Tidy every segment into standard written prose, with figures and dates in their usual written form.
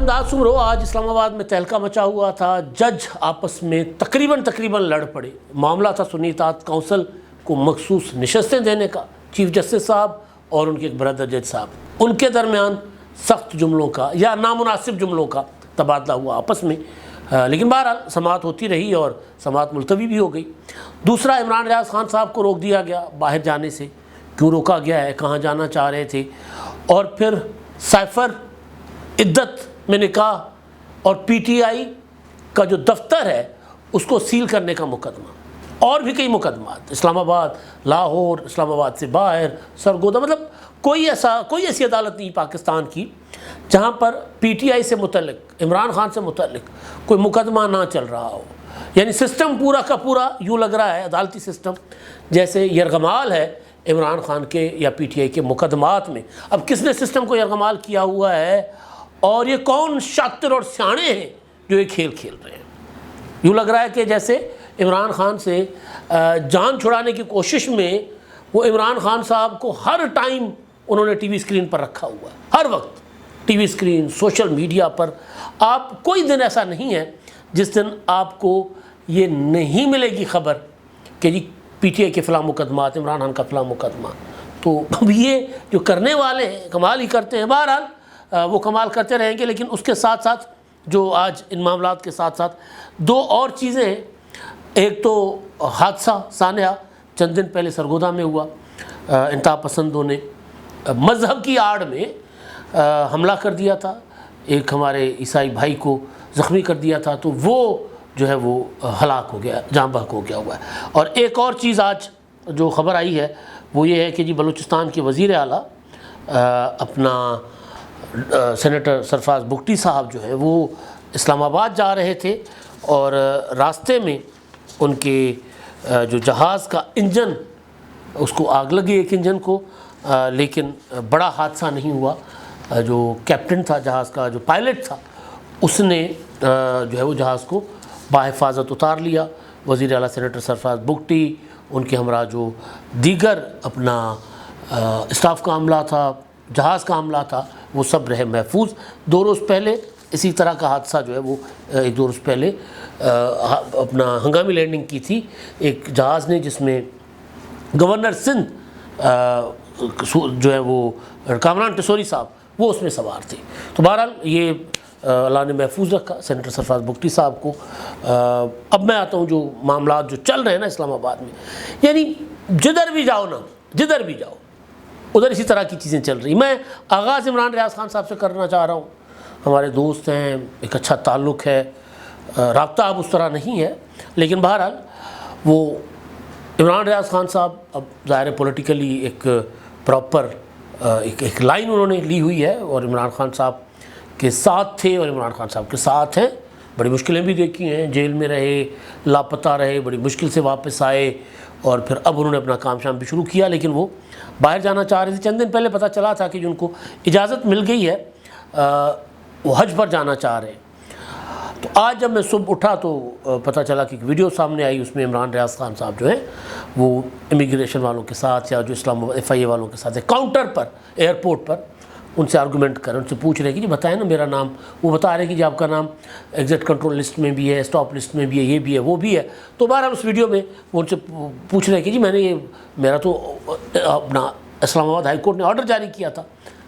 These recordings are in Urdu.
انداز سن رہو، آج اسلام آباد میں تہلکہ مچا ہوا تھا، جج آپس میں تقریباً لڑ پڑے۔ معاملہ تھا سنی اطاعت کونسل کو مخصوص نشستیں دینے کا، چیف جسٹس صاحب اور ان کے ایک بردر جج صاحب، ان کے درمیان سخت جملوں کا یا نامناسب جملوں کا تبادلہ ہوا آپس میں، لیکن بہرحال سماعت ہوتی رہی اور سماعت ملتوی بھی ہو گئی۔ دوسرا، عمران ریاض خان صاحب کو روک دیا گیا باہر جانے سے، کیوں روکا گیا ہے، کہاں جانا چاہ رہے تھے، اور پھر سائفر عدت میں نکاح اور پی ٹی آئی کا جو دفتر ہے اس کو سیل کرنے کا مقدمہ، اور بھی کئی مقدمات، اسلام آباد، لاہور، اسلام آباد سے باہر، سرگودا، مطلب کوئی ایسی عدالت نہیں پاکستان کی جہاں پر پی ٹی آئی سے متعلق، عمران خان سے متعلق کوئی مقدمہ نہ چل رہا ہو۔ یعنی سسٹم پورا کا پورا یوں لگ رہا ہے، عدالتی سسٹم جیسے یرغمال ہے عمران خان کے یا پی ٹی آئی کے مقدمات میں۔ اب کس نے سسٹم کو یرغمال کیا ہوا ہے، اور یہ کون شاطر اور سیانے ہیں جو یہ کھیل کھیل رہے ہیں؟ یوں لگ رہا ہے کہ جیسے عمران خان سے جان چھڑانے کی کوشش میں وہ عمران خان صاحب کو ہر ٹائم انہوں نے ٹی وی اسکرین پر رکھا ہوا ہے، ہر وقت TV screen, social media پر۔ آپ کوئی دن ایسا نہیں ہے جس دن آپ کو یہ نہیں ملے گی خبر کہ جی پی ٹی آئی کے فلاں مقدمات، عمران خان کا فلاں مقدمہ۔ تو اب یہ جو کرنے والے ہیں کمال ہی کرتے ہیں، بہرحال وہ کمال کرتے رہیں گے، لیکن اس کے ساتھ ساتھ جو آج ان معاملات کے ساتھ ساتھ دو اور چیزیں ہیں۔ ایک تو حادثہ سانحہ چند دن پہلے سرگودا میں ہوا، انتہا پسندوں نے مذہب کی آڑ میں حملہ کر دیا تھا، ایک ہمارے عیسائی بھائی کو زخمی کر دیا تھا، تو وہ جو ہے وہ ہلاک ہو گیا، جاں بحق ہو گیا ہوا ہے۔ اور ایک اور چیز آج جو خبر آئی ہے وہ یہ ہے کہ جی بلوچستان کے وزیر اعلیٰ اپنا سینیٹر سرفراز بگٹی صاحب جو ہے وہ اسلام آباد جا رہے تھے، اور راستے میں ان کے جو جہاز کا انجن، اس کو آگ لگی ایک انجن کو، لیکن بڑا حادثہ نہیں ہوا۔ جو کیپٹن تھا جہاز کا، جو پائلٹ تھا، اس نے جو ہے وہ جہاز کو بحفاظت اتار لیا۔ وزیر اعلیٰ سینیٹر سرفراز بگٹی، ان کے ہمراہ جو دیگر اپنا اسٹاف کا عملہ تھا، جہاز کا عملہ تھا، وہ سب رہے محفوظ۔ 2 روز پہلے اسی طرح کا حادثہ جو ہے وہ 1-2 روز پہلے اپنا ہنگامی لینڈنگ کی تھی ایک جہاز نے، جس میں گورنر سندھ جو ہے وہ کامران ٹسوری صاحب وہ اس میں سوار تھے۔ تو بہرحال یہ اللہ نے محفوظ رکھا سینیٹر سرفراز بگٹی صاحب کو۔ اب میں آتا ہوں جو معاملات جو چل رہے ہیں نا اسلام آباد میں، یعنی جدھر بھی جاؤ نا، جدھر بھی جاؤ ادھر اسی طرح کی چیزیں چل رہی۔ میں آغاز عمران ریاض خان صاحب سے کرنا چاہ رہا ہوں، ہمارے دوست ہیں، ایک اچھا تعلق ہے، رابطہ اب اس طرح نہیں ہے، لیکن بہرحال وہ عمران ریاض خان صاحب اب ظاہر پولیٹیکلی ایک پراپر ایک لائن انہوں نے لی ہوئی ہے، اور عمران خان صاحب کے ساتھ تھے اور عمران خان صاحب کے ساتھ ہیں، بڑی مشکلیں بھی دیکھی ہیں، جیل میں رہے، لاپتہ رہے، بڑی مشکل سے واپس آئے، اور پھر اب انہوں نے اپنا کام شام بھی شروع کیا، لیکن وہ باہر جانا چاہ رہے تھے۔ چند دن پہلے پتہ چلا تھا کہ جو ان کو اجازت مل گئی ہے، وہ حج پر جانا چاہ رہے ہیں۔ تو آج جب میں صبح اٹھا تو پتہ چلا کہ ایک ویڈیو سامنے آئی، اس میں عمران ریاض خان صاحب جو ہیں وہ امیگریشن والوں کے ساتھ یا جو اسلام ایف آئی اے والوں کے ساتھ کاؤنٹر پر، ایئرپورٹ پر ان سے آرگومنٹ کر رہے ہیں، ان سے پوچھ رہے ہیں کہ جی بتائیں نا میرا نام، وہ بتا رہے ہیں کہ جی آپ کا نام ایگزٹ کنٹرول لسٹ میں بھی ہے، اسٹاپ لسٹ میں بھی ہے، یہ بھی ہے، وہ بھی ہے۔ تو بہرحال اس ویڈیو میں وہ ان سے پوچھ رہے ہیں کہ جی میں نے میرا تو اپنا اسلام آباد ہائی کورٹ نے آرڈر جاری کیا تھا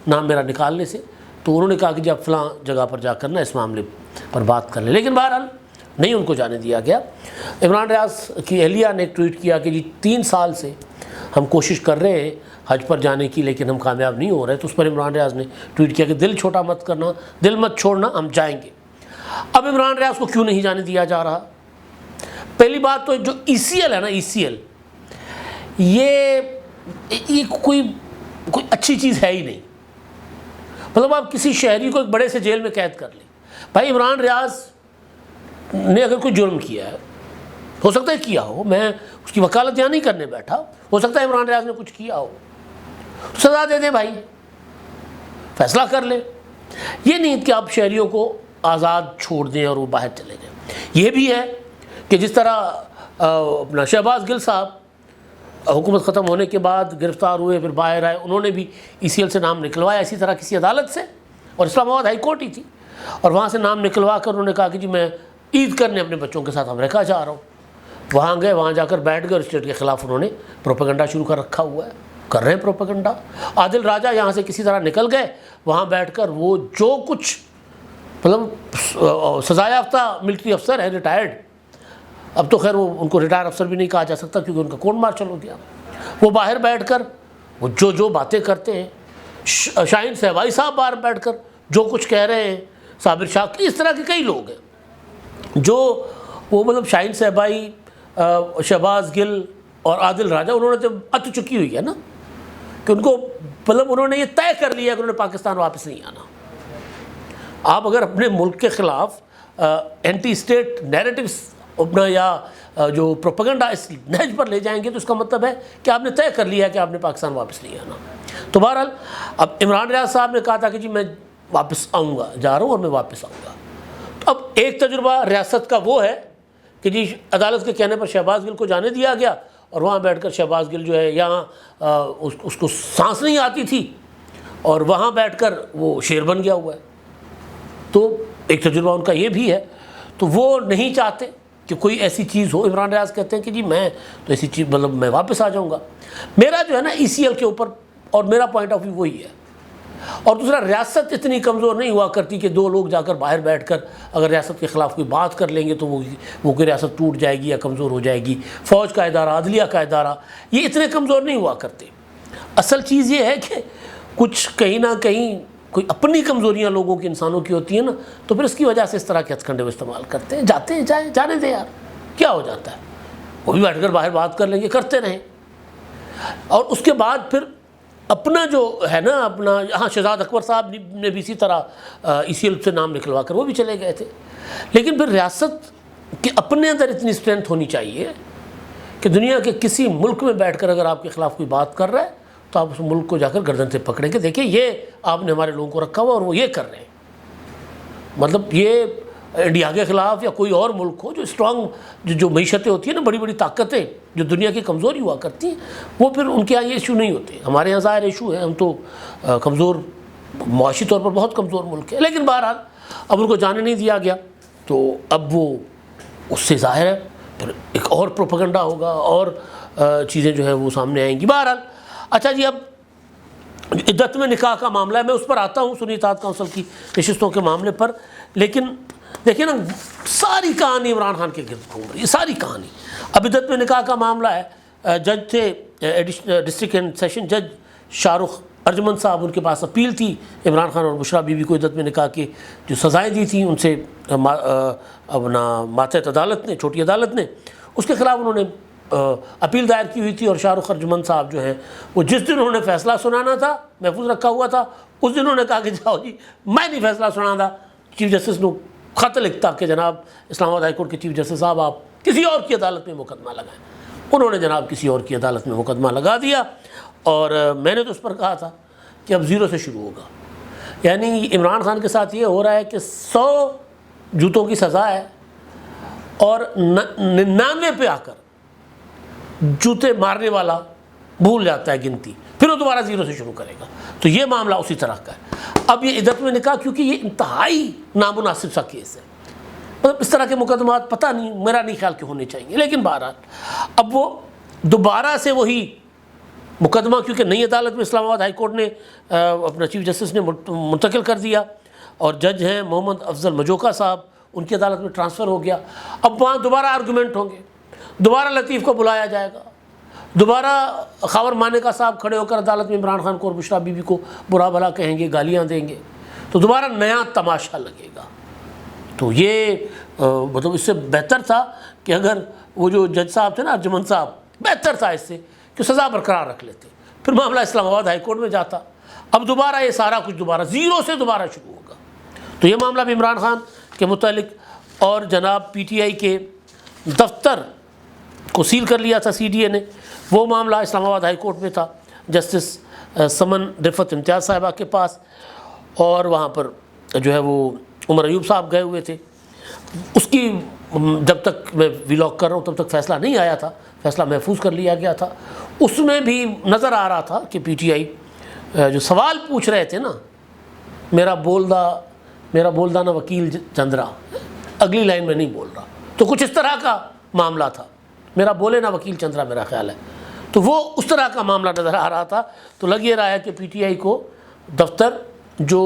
نام میرا نکالنے سے، تو انہوں نے کہا کہ جی آپ فلاں جگہ پر جا کر نا اس معاملے پر بات کر لیں، لیکن بہرحال نہیں ان کو جانے دیا گیا۔ عمران ریاض کی اہلیہ نے ایک ٹویٹ کیا کہ جی 3 سال سے ہم کوشش کر رہے ہیں حج پر جانے کی، لیکن ہم کامیاب نہیں ہو رہے۔ تو اس پر عمران ریاض نے ٹویٹ کیا کہ دل چھوٹا مت کرنا، دل مت چھوڑنا، ہم جائیں گے۔ اب عمران ریاض کو کیوں نہیں جانے دیا جا رہا؟ پہلی بات تو جو ای سی ایل ہے نا، ای سی ایل یہ کوئی اچھی چیز ہے ہی نہیں۔ مطلب آپ کسی شہری کو ایک بڑے سے جیل میں قید کر لیں۔ بھائی عمران ریاض نے اگر کوئی جرم کیا ہے، ہو سکتا ہے کیا ہو، میں اس کی وکالت یہاں نہیں کرنے بیٹھا، ہو سکتا ہے عمران ریاض نے کچھ کیا ہو، تو سزا دے دیں بھائی، فیصلہ کر لیں۔ یہ نہیں کہ آپ شہریوں کو آزاد چھوڑ دیں اور وہ باہر چلے جائیں۔ یہ بھی ہے کہ جس طرح اپنا شہباز گل صاحب حکومت ختم ہونے کے بعد گرفتار ہوئے، پھر باہر آئے، انہوں نے بھی ای سی ایل سے نام نکلوایا اسی طرح کسی عدالت سے، اور اسلام آباد ہائی کورٹ ہی تھی، اور وہاں سے نام نکلوا کر انہوں نے کہا کہ جی میں عید کرنے اپنے بچوں کے ساتھ امریکہ جا رہا ہوں. وہاں گئے, وہاں جا کر بیٹھ گئے اور اسٹیٹ کے خلاف انہوں نے پروپیگنڈا شروع کر رکھا ہوا ہے, کر رہے ہیں پروپیگنڈا. عادل راجہ یہاں سے کسی طرح نکل گئے, وہاں بیٹھ کر وہ جو کچھ مطلب سزا یافتہ ملٹری افسر ہے ریٹائرڈ, اب تو خیر وہ ان کو ریٹائر افسر بھی نہیں کہا جا سکتا کیونکہ ان کا کورٹ مارشل ہو گیا, وہ باہر بیٹھ کر وہ جو باتیں کرتے ہیں, شاہین صہبائی صاحب باہر بیٹھ کر جو کچھ کہہ رہے ہیں, صابر شاہ, اس طرح کے کئی لوگ ہیں جو وہ مطلب شاہین صہبائی, شہباز گل اور عادل راجہ, انہوں نے تو ات چکی ہوئی ہے نا کہ ان کو مطلب انہوں نے یہ طے کر لیا کہ انہوں نے پاکستان واپس نہیں آنا. آپ اگر اپنے ملک کے خلاف اینٹی اسٹیٹ نیریٹیوز اپنا یا جو پروپیگنڈا اس نہج پر لے جائیں گے تو اس کا مطلب ہے کہ آپ نے طے کر لیا ہے کہ آپ نے پاکستان واپس نہیں آنا. تو بہرحال اب عمران ریاض صاحب نے کہا تھا کہ جی میں واپس آؤں گا, جا رہا ہوں اور میں واپس آؤں گا. تو اب ایک تجربہ ریاست کا وہ ہے کہ جی عدالت کے کہنے پر شہباز گل کو جانے دیا گیا اور وہاں بیٹھ کر شہباز گل جو ہے یہاں اس کو سانس نہیں آتی تھی اور وہاں بیٹھ کر وہ شیر بن گیا ہوا ہے. تو ایک تجربہ ان کا یہ بھی ہے. تو وہ نہیں چاہتے کہ کوئی ایسی چیز ہو. عمران ریاض کہتے ہیں کہ جی میں تو ایسی چیز مطلب میں واپس آ جاؤں گا. میرا جو ہے نا ECL کے اوپر اور میرا پوائنٹ آف ویو وہی ہے. اور دوسرا, ریاست اتنی کمزور نہیں ہوا کرتی کہ دو لوگ جا کر باہر بیٹھ کر اگر ریاست کے خلاف کوئی بات کر لیں گے تو وہ کوئی ریاست ٹوٹ جائے گی یا کمزور ہو جائے گی. فوج کا ادارہ, عدلیہ کا ادارہ, یہ اتنے کمزور نہیں ہوا کرتے. اصل چیز یہ ہے کہ کچھ کہیں نہ کہیں کوئی اپنی کمزوریاں لوگوں کی, انسانوں کی ہوتی ہیں نا, تو پھر اس کی وجہ سے اس طرح کے ہتھ کنڈے وہ استعمال کرتے ہیں. جاتے ہیں, جانے دیں یار, کیا ہو جاتا ہے, وہ بھی بیٹھ کر باہر بات کر لیں گے, کرتے رہیں. اور اس کے بعد پھر اپنا جو ہے نا اپنا, ہاں شہزاد اکبر صاحب نے بھی اسی طرح ECL سے نام نکلوا کر وہ بھی چلے گئے تھے. لیکن پھر ریاست کے اپنے اندر اتنی اسٹرینتھ ہونی چاہیے کہ دنیا کے کسی ملک میں بیٹھ کر اگر آپ کے خلاف کوئی بات کر رہا ہے تو آپ اس ملک کو جا کر گردن سے پکڑیں کہ دیکھیں یہ آپ نے ہمارے لوگوں کو رکھا ہوا اور وہ یہ کر رہے ہیں. مطلب یہ انڈیا کے خلاف یا کوئی اور ملک ہو جو اسٹرانگ جو معیشتیں ہوتی ہیں نا, بڑی بڑی طاقتیں جو دنیا کی کمزوری ہوا کرتی ہیں, وہ پھر ان کے یہاں یہ ایشو نہیں ہوتے. ہمارے یہاں ظاہر ایشو ہے, ہم تو کمزور معاشی طور پر بہت کمزور ملک ہے. لیکن بہرحال اب ان کو جانے نہیں دیا گیا تو اب وہ اس سے ظاہر ہے پھر ایک اور پروپیگنڈا ہوگا اور چیزیں جو ہے وہ سامنے آئیں گی. بہرحال اچھا جی, اب عدت میں نکاح کا معاملہ ہے, میں اس پر آتا ہوں سنی اطاعت کونسل کی نشستوں کے معاملے پر. لیکن دیکھیں نا ساری کہانی عمران خان کے گرد گھوم رہی ہے, ساری کہانی. اب عدت میں نکاح کا معاملہ ہے, جج تھے ڈسٹرکٹ اینڈ سیشن جج شاہ رخ ارجمن صاحب, ان کے پاس اپیل تھی عمران خان اور بشرا بی بی کو عدت میں نکاح کی جو سزائیں دی تھیں ان سے اپنا ماتحت عدالت نے, چھوٹی عدالت نے, اس کے خلاف انہوں نے اپیل دائر کی ہوئی تھی. اور شاہ رخ ارجمن صاحب جو ہیں وہ جس دن انہوں نے فیصلہ سنانا تھا, محفوظ رکھا ہوا تھا, اس دن انہوں نے کہا کہ جاؤ جی میں نہیں فیصلہ سنانا. چیف جسٹس نے خط لکھتا کہ جناب اسلام آباد ہائی کورٹ کے چیف جسٹس صاحب آپ کسی اور کی عدالت میں مقدمہ لگائیں. انہوں نے جناب کسی اور کی عدالت میں مقدمہ لگا دیا. اور میں نے تو اس پر کہا تھا کہ اب 0 سے شروع ہوگا. یعنی عمران خان کے ساتھ یہ ہو رہا ہے کہ 100 جوتوں کی سزا ہے اور 99 پہ آ کر جوتے مارنے والا بھول جاتا ہے گنتی, پھر وہ دوبارہ 0 سے شروع کرے گا. تو یہ معاملہ اسی طرح کا ہے. اب یہ عدت میں نکاح کیونکہ یہ انتہائی نامناسب سا کیس ہے, مطلب اس طرح کے مقدمات پتہ نہیں, میرا نہیں خیال کہ ہونے چاہیے. لیکن بہرحال اب وہ دوبارہ سے وہی مقدمہ, کیونکہ نئی عدالت میں اسلام آباد ہائی کورٹ نے اپنا چیف جسٹس نے منتقل کر دیا اور جج ہیں محمد افضل مجوکا صاحب, ان کی عدالت میں ٹرانسفر ہو گیا. اب وہاں دوبارہ آرگومنٹ ہوں گے, دوبارہ لطیف کو بلایا جائے گا, دوبارہ خاور مانیکا صاحب کھڑے ہو کر عدالت میں عمران خان کو اور بشرا بی بی کو برا بھلا کہیں گے, گالیاں دیں گے, تو دوبارہ نیا تماشا لگے گا. تو یہ مطلب اس سے بہتر تھا کہ اگر وہ جو جج صاحب تھے نا ارجمن صاحب, بہتر تھا اس سے کہ سزا برقرار رکھ لیتے, پھر معاملہ اسلام آباد ہائی کورٹ میں جاتا. اب دوبارہ یہ سارا کچھ دوبارہ 0 سے دوبارہ شروع ہوگا. تو یہ معاملہ بھی عمران خان کے متعلق اور جناب PTI کے دفتر کو سیل کر لیا تھا CDA نے, وہ معاملہ اسلام آباد ہائی کورٹ میں تھا جسٹس سمن رفت امتیاز صاحبہ کے پاس, اور وہاں پر جو ہے وہ عمر ایوب صاحب گئے ہوئے تھے. اس کی جب تک میں ولاگ کر رہا ہوں تب تک فیصلہ نہیں آیا تھا, فیصلہ محفوظ کر لیا گیا تھا. اس میں بھی نظر آ رہا تھا کہ PTI جو سوال پوچھ رہے تھے نا, میرا بولدہ میرا بولدانہ وکیل چندرا، اگلی لائن میں نہیں بول رہا، تو کچھ اس طرح کا معاملہ تھا، میرا بولے نا وکیل چندرا میرا خیال ہے، تو وہ اس طرح کا معاملہ نظر آ رہا تھا۔ تو لگ یہ رہا ہے کہ پی ٹی آئی کو دفتر جو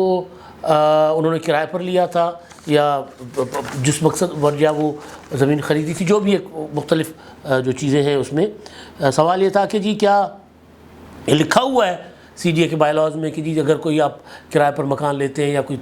انہوں نے کرائے پر لیا تھا یا جس مقصد ورجہ وہ زمین خریدی تھی، جو بھی ایک مختلف جو چیزیں ہیں اس میں سوال یہ تھا کہ جی کیا یہ لکھا ہوا ہے سی ڈی اے کے بائی لاز میں کہ جی اگر کوئی آپ کرائے پر مکان لیتے ہیں یا کوئی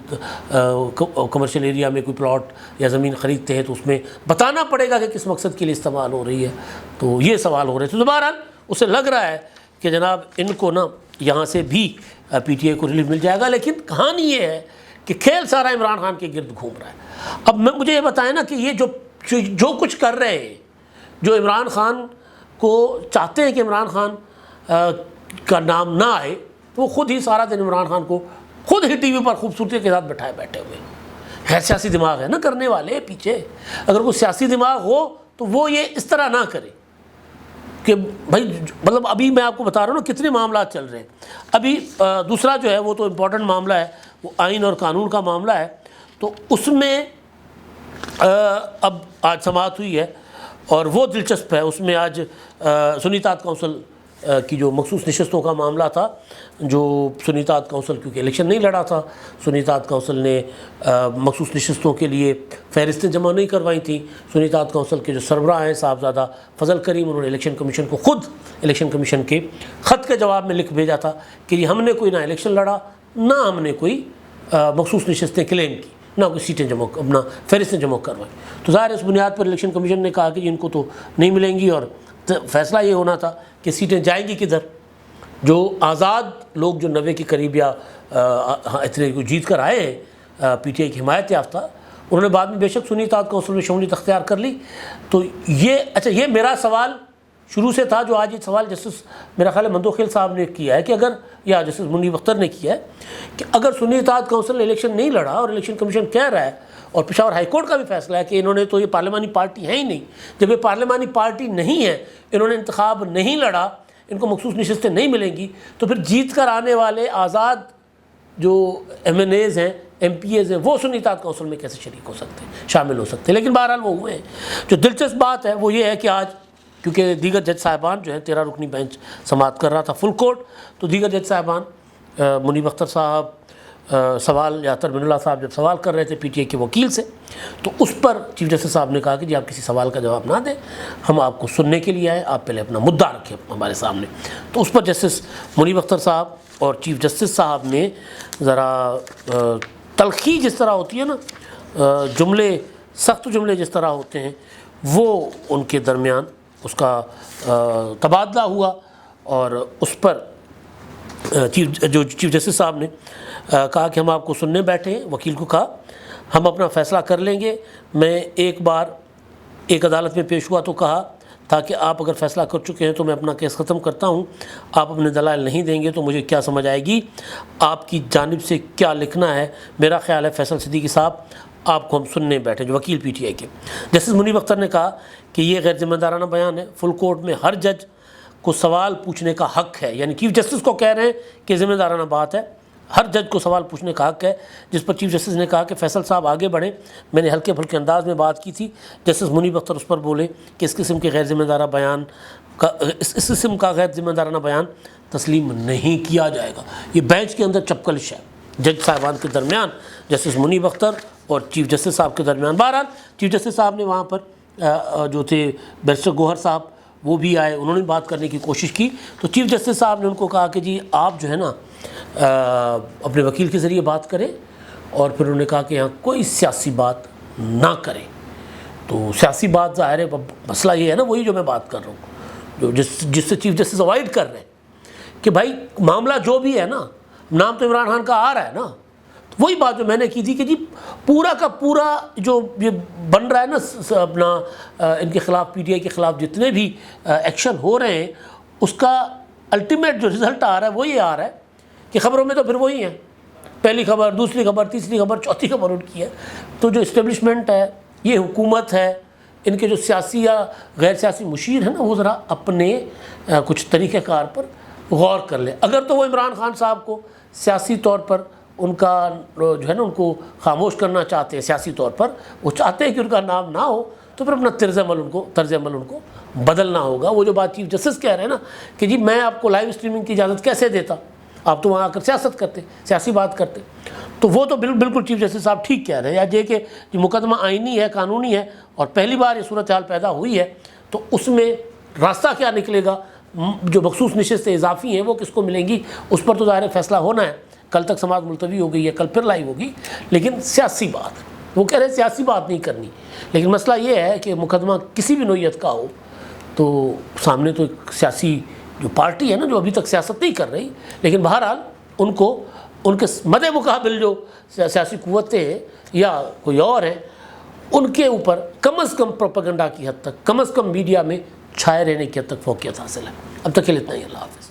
کمرشل ایریا میں کوئی پلاٹ یا زمین خریدتے ہیں تو اس میں بتانا پڑے گا کہ کس مقصد کے لیے استعمال ہو رہی ہے، تو یہ سوال ہو رہے تھے۔ تو بہرحال اسے لگ رہا ہے کہ جناب ان کو نا یہاں سے بھی پی ٹی آئی کو ریلیف مل جائے گا، لیکن کہانی یہ ہے کہ کھیل سارا عمران خان کے گرد گھوم رہا ہے۔ اب مجھے یہ بتائیں نا کہ یہ جو کچھ کر رہے ہیں، جو عمران خان کو چاہتے ہیں کہ عمران خان کا نام نہ آئے، تو وہ خود ہی سارا دن عمران خان کو خود ہی ٹی وی پر خوبصورتی کے ساتھ بٹھائے بیٹھے ہوئے۔ ہے سیاسی دماغ ہے نا کرنے والے پیچھے، اگر کوئی سیاسی دماغ ہو تو وہ یہ اس طرح نہ کرے کہ بھائی مطلب ابھی میں آپ کو بتا رہا ہوں نا کتنے معاملات چل رہے ہیں۔ ابھی دوسرا جو ہے وہ تو امپورٹنٹ معاملہ ہے، وہ آئین اور قانون کا معاملہ ہے، تو اس میں اب آج سماعت ہوئی ہے اور وہ دلچسپ ہے۔ اس میں آج سنی اطاعت کونسل کی جو مخصوص نشستوں کا معاملہ تھا، جو سنی اطاعت کونسل کیونکہ الیکشن نہیں لڑا تھا، سنی اطاعت کونسل نے مخصوص نشستوں کے لیے فہرستیں جمع نہیں کروائی تھیں۔ سنی اطاعت کونسل کے جو سربراہ ہیں صاحبزادہ فضل کریم، انہوں نے الیکشن کمیشن کو خود الیکشن کمیشن کے خط کے جواب میں لکھ بھیجا تھا کہ یہ ہم نے کوئی نہ الیکشن لڑا، نہ ہم نے کوئی مخصوص نشستیں کلیم کی، نہ کوئی سیٹیں جمع نہ فہرستیں جمع کروائیں۔ تو ظاہر اس بنیاد پر الیکشن کمیشن نے کہا کہ ان کو تو نہیں ملیں گی، اور فیصلہ یہ ہونا تھا کہ سیٹیں جائیں گی کدھر۔ جو آزاد لوگ جو 90 کے قریب یا اتنے کو جیت کر آئے ہیں پی ٹی آئی کی حمایت یافتہ، انہوں نے بعد میں بے شک سنی اطاعت کونسل میں شمولیت اختیار کر لی۔ تو یہ میرا سوال شروع سے تھا، جو آج یہ سوال جسٹس میرا خیال ہے مندوخیل صاحب نے کیا ہے کہ اگر، یا جسٹس منیب اختر نے کیا ہے کہ اگر سنی اطاعت کونسل نے الیکشن نہیں لڑا اور الیکشن کمیشن کہہ رہا ہے، اور پشاور ہائی کورٹ کا بھی فیصلہ ہے کہ انہوں نے تو یہ پارلیمانی پارٹی ہے ہی نہیں، جب یہ پارلیمانی پارٹی نہیں ہے، انہوں نے انتخاب نہیں لڑا، ان کو مخصوص نشستیں نہیں ملیں گی، تو پھر جیت کر آنے والے آزاد جو ایم این ایز ہیں، ایم پی ایز ہیں، وہ سنی اطاعت کونسل میں کیسے شریک ہو سکتے ہیں، شامل ہو سکتے ہیں؟ لیکن بہرحال وہ ہوئے ہیں۔ جو دلچسپ بات ہے وہ یہ ہے کہ آج کیونکہ دیگر جج صاحبان جو ہیں 13 رکنی بینچ سماعت کر رہا تھا فل کورٹ، تو دیگر جج صاحبان منیب اختر صاحب سوال یا ترمین اللہ صاحب جب سوال کر رہے تھے پی ٹی آئی کے وکیل سے، تو اس پر چیف جسٹس صاحب نے کہا کہ جی آپ کسی سوال کا جواب نہ دیں، ہم آپ کو سننے کے لیے آئے، آپ پہلے اپنا مدعا رکھیں ہمارے سامنے۔ تو اس پر جسٹس منیب اختر صاحب اور چیف جسٹس صاحب نے ذرا تلخی جس طرح ہوتی ہے نا، جملے سخت جملے جس طرح ہوتے ہیں، وہ ان کے درمیان اس کا تبادلہ ہوا، اور اس پر چیف جسٹس صاحب نے کہا کہ ہم آپ کو سننے بیٹھے ہیں، وکیل کو کہا ہم اپنا فیصلہ کر لیں گے، میں ایک بار ایک عدالت میں پیش ہوا تو کہا تھا کہ آپ اگر فیصلہ کر چکے ہیں تو میں اپنا کیس ختم کرتا ہوں، آپ اپنے دلائل نہیں دیں گے تو مجھے کیا سمجھ آئے گی، آپ کی جانب سے کیا لکھنا ہے؟ میرا خیال ہے فیصل صدیقی صاحب آپ کو ہم سننے بیٹھے، جو وکیل پی ٹی آئی کے۔ جسٹس منیب اختر نے کہا کہ یہ غیر ذمہ دارانہ بیان ہے، فل کورٹ میں ہر جج کو سوال پوچھنے کا حق ہے، یعنی چیف جسٹس کو کہہ رہے ہیں کہ ذمہ دارانہ بات ہے، ہر جج کو سوال پوچھنے کا حق ہے، جس پر چیف جسٹس نے کہا کہ فیصل صاحب آگے بڑھیں، میں نے ہلکے پھلکے انداز میں بات کی تھی۔ جسٹس منیب اختر اس پر بولے کہ اس قسم کے غیر ذمہ دارانہ بیان کا اس قسم کا غیر ذمہ دارانہ بیان تسلیم نہیں کیا جائے گا۔ یہ بینچ کے اندر چپکلش ہے جج صاحبان کے درمیان، جسٹس منیب اختر اور چیف جسٹس صاحب کے درمیان۔ بہرحال چیف جسٹس صاحب نے وہاں پر جو تھے بیرسٹر گوہر صاحب وہ بھی آئے، انہوں نے بات کرنے کی کوشش کی، تو چیف جسٹس صاحب نے ان کو کہا کہ جی آپ جو ہے نا اپنے وکیل کے ذریعے بات کریں، اور پھر انہوں نے کہا کہ یہاں کوئی سیاسی بات نہ کریں۔ تو سیاسی بات ظاہر ہے مسئلہ یہ ہے نا، وہی جو میں بات کر رہا ہوں، جو جس سے چیف جسٹس اوائڈ کر رہے ہیں کہ بھائی معاملہ جو بھی ہے نا، نام تو عمران خان کا آ رہا ہے نا، تو وہی بات جو میں نے کی تھی کہ جی پورا کا پورا جو یہ بن رہا ہے نا اپنا ان کے خلاف، پی ٹی آئی کے خلاف جتنے بھی ایکشن ہو رہے ہیں، اس کا الٹیمیٹ جو رزلٹ آ رہا ہے وہ یہ آ رہا ہے کہ خبروں میں تو پھر وہی ہیں، پہلی خبر، دوسری خبر، تیسری خبر، چوتھی خبر ان کی ہے۔ تو جو اسٹیبلشمنٹ ہے، یہ حکومت ہے، ان کے جو سیاسی یا غیر سیاسی مشیر ہیں نا، وہ ذرا اپنے کچھ طریقہ کار پر غور کر لیں۔ اگر تو وہ عمران خان صاحب کو سیاسی طور پر ان کا جو ہے نا ان کو خاموش کرنا چاہتے ہیں سیاسی طور پر، وہ چاہتے ہیں کہ ان کا نام نہ ہو، تو پھر اپنا طرز عمل ان کو بدلنا ہوگا۔ وہ جو بات چیف جسٹس کہہ رہے ہیں نا کہ جی میں آپ کو لائیو اسٹریمنگ کی اجازت کیسے دیتا، آپ تو وہاں آ کر سیاست کرتے، سیاسی بات کرتے، تو وہ تو بالکل چیف جسٹس صاحب ٹھیک کہہ رہے ہیں۔ یا یہ کہ مقدمہ آئینی ہے، قانونی ہے، اور پہلی بار یہ صورتحال پیدا ہوئی ہے، تو اس میں راستہ کیا نکلے گا، جو مخصوص نشستیں اضافی ہیں وہ کس کو ملیں گی، اس پر تو ظاہر فیصلہ ہونا ہے۔ کل تک سماعت ملتوی ہو گئی ہے، کل پھر لائیو ہوگی، لیکن سیاسی بات، وہ کہہ رہے ہیں سیاسی بات نہیں کرنی، لیکن مسئلہ یہ ہے کہ مقدمہ کسی بھی نوعیت کا ہو تو سامنے تو ایک سیاسی جو پارٹی ہے نا جو ابھی تک سیاست نہیں کر رہی، لیکن بہرحال ان کو ان کے مد مقابل جو سیاسی قوتیں ہیں یا کوئی اور ہیں، ان کے اوپر کم از کم پروپیگنڈا کی حد تک، کم از کم میڈیا میں چھائے رہنے کی حد تک فوقیت حاصل ہے۔ اب تک کے لیے اتنا ہی، اللہ حافظ۔